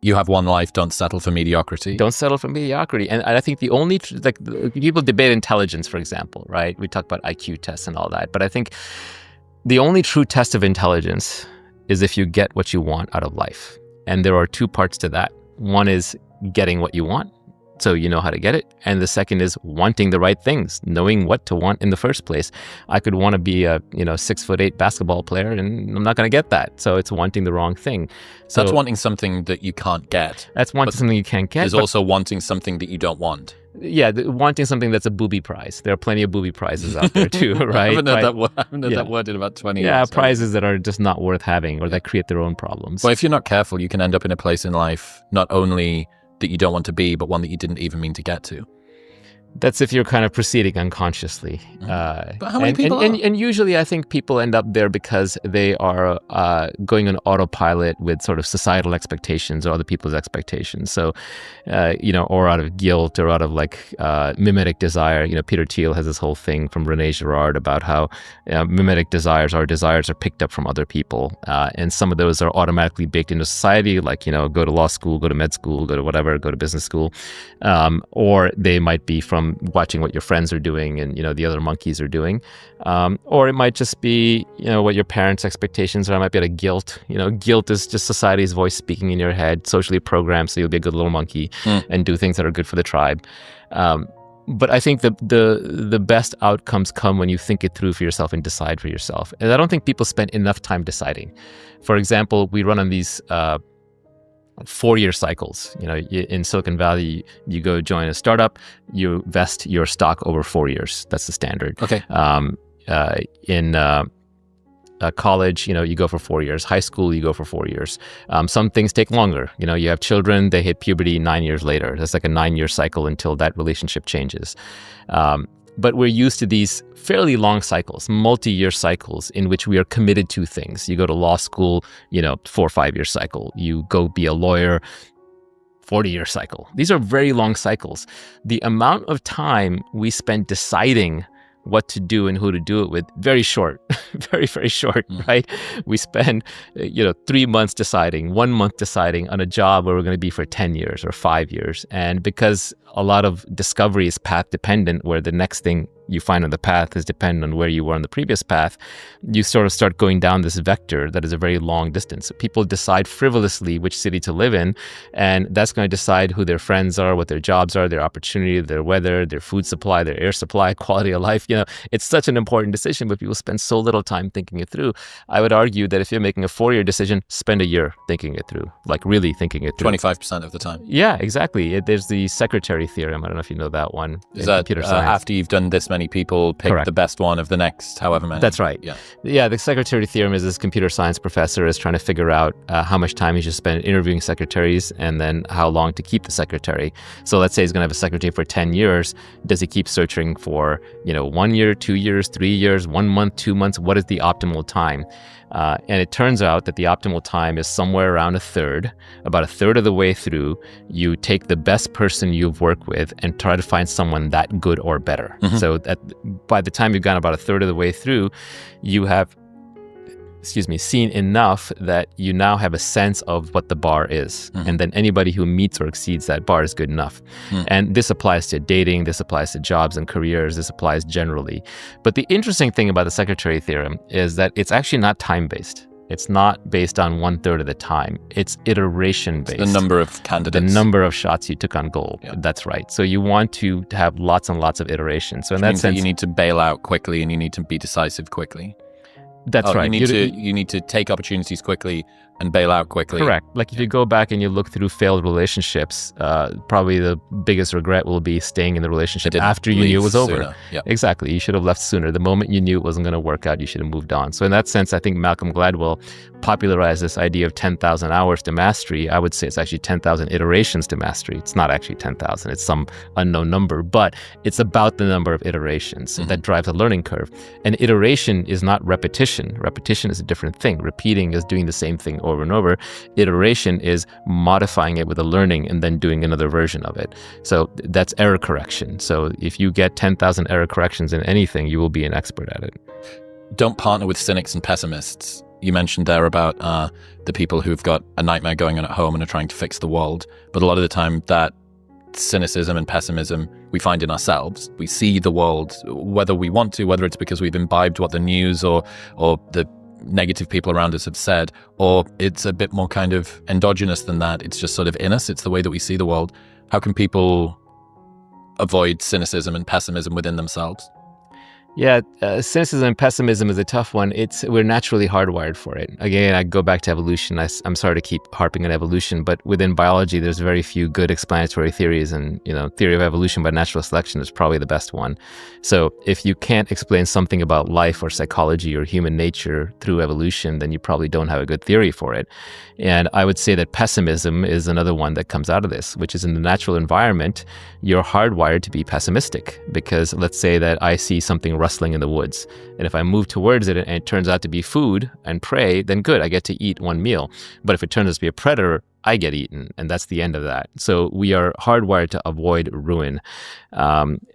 You have one life, don't settle for mediocrity. Don't settle for mediocrity. And I think the only, people debate intelligence, for example, right? We talk about IQ tests and all that. But I think the only true test of intelligence is if you get what you want out of life. And there are two parts to that. One is getting what you want, so you know how to get it. And the second is wanting the right things, knowing what to want in the first place. I could want to be a 6'8" basketball player, and I'm not going to get that. So it's wanting the wrong thing. So that's wanting something that you can't get. That's wanting something you can't get. There's also wanting something that you don't want. Yeah, wanting something that's a booby prize. There are plenty of booby prizes out there too, right? I haven't heard that word in about 20 years. Yeah, prizes that are just not worth having or that create their own problems. Well, if you're not careful, you can end up in a place in life not only that you don't want to be, but one that you didn't even mean to get to. That's if you're kind of proceeding unconsciously. But how many people are? And usually I think people end up there because they are going on autopilot with sort of societal expectations or other people's expectations. So, or out of guilt or out of mimetic desire. Peter Thiel has this whole thing from René Girard about how mimetic desires are picked up from other people. And some of those are automatically baked into society, go to law school, go to med school, go to whatever, go to business school. Or they might be from watching what your friends are doing and, the other monkeys are doing. Or it might just be, what your parents' expectations are. It might be out of guilt. Guilt is just society's voice speaking in your head, socially programmed, so you'll be a good little monkey and do things that are good for the tribe. But I think the best outcomes come when you think it through for yourself and decide for yourself. And I don't think people spend enough time deciding. For example, we run on these 4-year cycles. In Silicon Valley, you go join a startup, you vest your stock over 4 years. That's the standard. Okay. In college, you go for 4 years. High school, you go for 4 years. Some things take longer. You have children, they hit puberty 9 years later. That's like a 9-year cycle until that relationship changes. But we're used to these fairly long cycles, multi-year cycles in which we are committed to things. You go to law school, 4 or 5 year cycle. You go be a lawyer, 40-year cycle. These are very long cycles. The amount of time we spend deciding what to do and who to do it with, very short, very, very short, right? We spend, 3 months deciding, 1 month deciding on a job where we're going to be for 10 years or 5 years. And because a lot of discovery is path dependent, where the next thing you find on the path is dependent on where you were on the previous path, you sort of start going down this vector that is a very long distance. So people decide frivolously which city to live in, and that's going to decide who their friends are, what their jobs are, their opportunity, their weather, their food supply, their air supply, quality of life. It's such an important decision, but people spend so little time thinking it through. I would argue that if you're making a 4-year decision, spend a year thinking it through, really thinking it through. 25% of the time. Yeah, exactly. There's the secretary theorem. I don't know if you know that one. Is that computer science. After you've done this many people, pick Correct. The best one of the next however many? That's right. Yeah, the secretary theorem is this computer science professor is trying to figure out how much time he should spend interviewing secretaries and then how long to keep the secretary. So let's say he's going to have a secretary for 10 years. Does he keep searching for, 1 year, 2 years, 3 years, 1 month, 2 months? What is the optimal time? And it turns out that the optimal time is somewhere around a third. About a third of the way through, you take the best person you've worked with and try to find someone that good or better. So by the time you've gone about a third of the way through, you have seen enough that you now have a sense of what the bar is. And then anybody who meets or exceeds that bar is good enough. And this applies to dating, this applies to jobs and careers, this applies generally. But the interesting thing about the secretary theorem is that it's actually not time-based. It's not based on 1/3 of the time. It's iteration-based. The number of candidates. The number of shots you took on goal. Yeah. That's right. So you want to have lots and lots of iterations. So in that sense, you need to bail out quickly and you need to be decisive quickly. That's right. You need to take opportunities quickly and bail out quickly. Correct. If you go back and you look through failed relationships, probably the biggest regret will be staying in the relationship after you knew it was over. Yep. Exactly. You should have left sooner. The moment you knew it wasn't going to work out, you should have moved on. So in that sense, I think Malcolm Gladwell popularized this idea of 10,000 hours to mastery. I would say it's actually 10,000 iterations to mastery. It's not actually 10,000. It's some unknown number, but it's about the number of iterations that drives a learning curve. And iteration is not repetition. Repetition is a different thing. Repeating is doing the same thing over and over. Iteration is modifying it with a learning and then doing another version of it. So that's error correction. So if you get 10,000 error corrections in anything, you will be an expert at it. Don't partner with cynics and pessimists. you mentioned there about the people who've got a nightmare going on at home and are trying to fix the world. But a lot of the time that cynicism and pessimism we find in ourselves. We see the world, whether we want to, whether it's because we've imbibed what the news or the negative people around us have said, or it's a bit more kind of endogenous than that. It's just sort of in us. It's the way that we see the world. How can people avoid cynicism and pessimism within themselves? Yeah, cynicism and pessimism is a tough one. We're naturally hardwired for it. Again, I go back to evolution. I'm sorry to keep harping on evolution, but within biology, there's very few good explanatory theories, and theory of evolution by natural selection is probably the best one. So if you can't explain something about life or psychology or human nature through evolution, then you probably don't have a good theory for it. And I would say that pessimism is another one that comes out of this, which is in the natural environment, you're hardwired to be pessimistic, because let's say that I see something rustling in the woods, and if I move towards it and it turns out to be food and prey, then good, I get to eat one meal. But if it turns out to be a predator, I get eaten, and that's the end of that. So we are hardwired to avoid ruin, and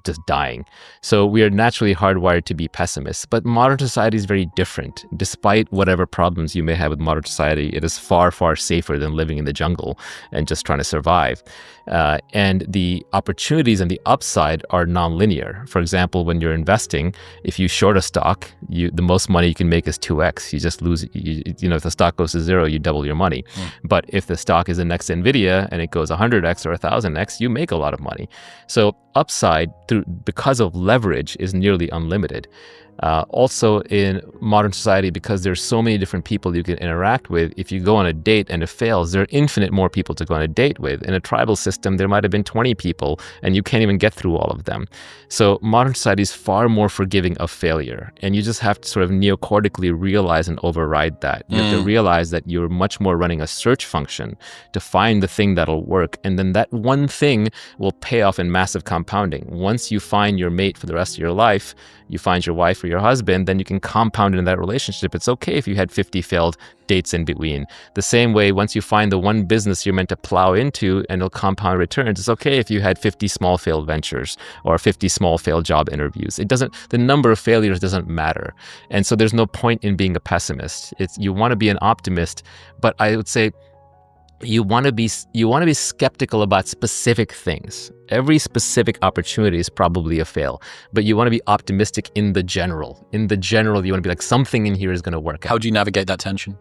just dying. So we are naturally hardwired to be pessimists. But modern society is very different. Despite whatever problems you may have with modern society, it is far, far safer than living in the jungle and just trying to survive. And the opportunities and the upside are nonlinear. For example, when you're investing, if you short a stock, the most money you can make is 2x. You just lose. If the stock goes to zero, you double your money. But if the stock is the next NVIDIA and it goes 100x or 1000x, you make a lot of money. So upside because of leverage is nearly unlimited. Also in modern society, because there's so many different people you can interact with, if you go on a date and it fails, there are infinite more people to go on a date with. In a tribal system, there might have been 20 people and you can't even get through all of them. So modern society is far more forgiving of failure. And you just have to sort of neocortically realize and override that. You have to realize that you're much more running a search function to find the thing that'll work. And then that one thing will pay off in massive compounding. Once you find your mate for the rest of your life, you find your wife or your husband, then you can compound in that relationship. It's okay if you had 50 failed dates in between. The same way, once you find the one business you're meant to plow into and it'll compound returns, it's okay if you had 50 small failed ventures or 50 small failed job interviews. The number of failures doesn't matter. And so there's no point in being a pessimist. You want to be an optimist, but I would say you want to be skeptical about specific things. Every specific opportunity is probably a fail, but you want to be optimistic in the general. In the general, you want to be like, something in here is going to work out. How do you navigate that tension?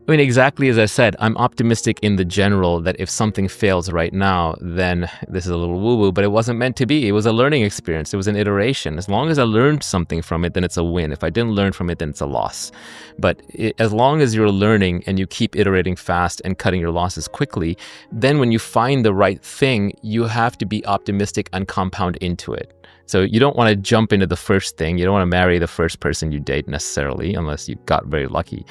I mean, exactly as I said, I'm optimistic in the general that if something fails right now, then this is a little woo-woo, but it wasn't meant to be. It was a learning experience. It was an iteration. As long as I learned something from it, then it's a win. If I didn't learn from it, then it's a loss. But as long as you're learning and you keep iterating fast and cutting your losses quickly, then when you find the right thing, you have to be optimistic and compound into it. So you don't want to jump into the first thing. You don't want to marry the first person you date necessarily, unless you got very lucky.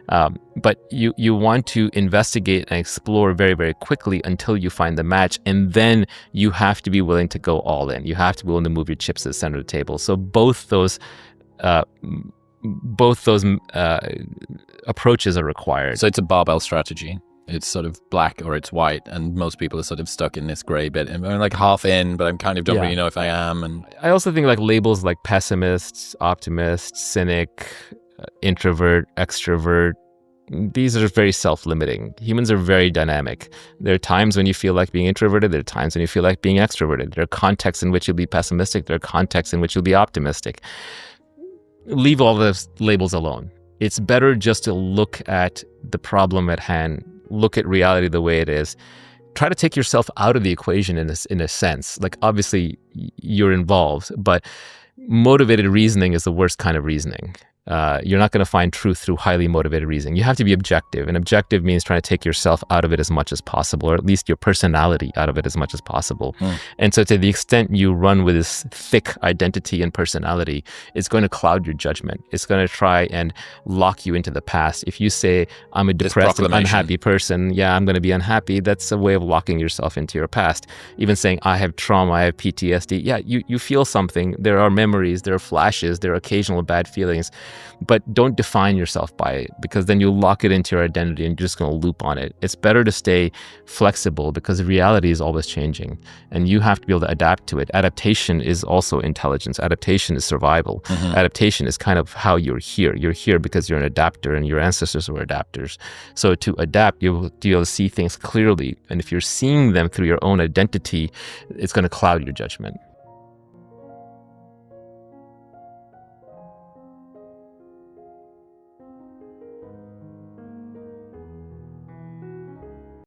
But you want to investigate and explore very, very quickly until you find the match. And then you have to be willing to go all in. You have to be willing to move your chips to the center of the table. So both those approaches are required. So it's a barbell strategy. It's sort of black or it's white, and most people are sort of stuck in this gray bit. And I'm like half in, but I kind of don't really know if I am. And I also think like labels like pessimist, optimist, cynic, introvert, extrovert, these are very self-limiting. Humans are very dynamic. There are times when you feel like being introverted. There are times when you feel like being extroverted. There are contexts in which you'll be pessimistic. There are contexts in which you'll be optimistic. Leave all those labels alone. It's better just to look at the problem at hand, look at reality the way it is. Try to take yourself out of the equation in a sense. Like, obviously, you're involved, but motivated reasoning is the worst kind of reasoning. You're not going to find truth through highly motivated reasoning. You have to be objective, and objective means trying to take yourself out of it as much as possible, or at least your personality out of it as much as possible. And so to the extent you run with this thick identity and personality, it's going to cloud your judgment. It's going to try and lock you into the past. If you say, I'm a depressed and unhappy person, yeah, I'm going to be unhappy, that's a way of locking yourself into your past. Even saying, I have trauma, I have PTSD, yeah, you feel something. There are memories, there are flashes, there are occasional bad feelings. but don't define yourself by it, because then you'll lock it into your identity and you're just going to loop on it. It's better to stay flexible because reality is always changing and you have to be able to adapt to it. Adaptation is also intelligence. Adaptation is survival. Adaptation is kind of how you're here. You're here because you're an adapter and your ancestors were adapters. So to adapt, you'll be able to see things clearly. And if you're seeing them through your own identity, it's going to cloud your judgment.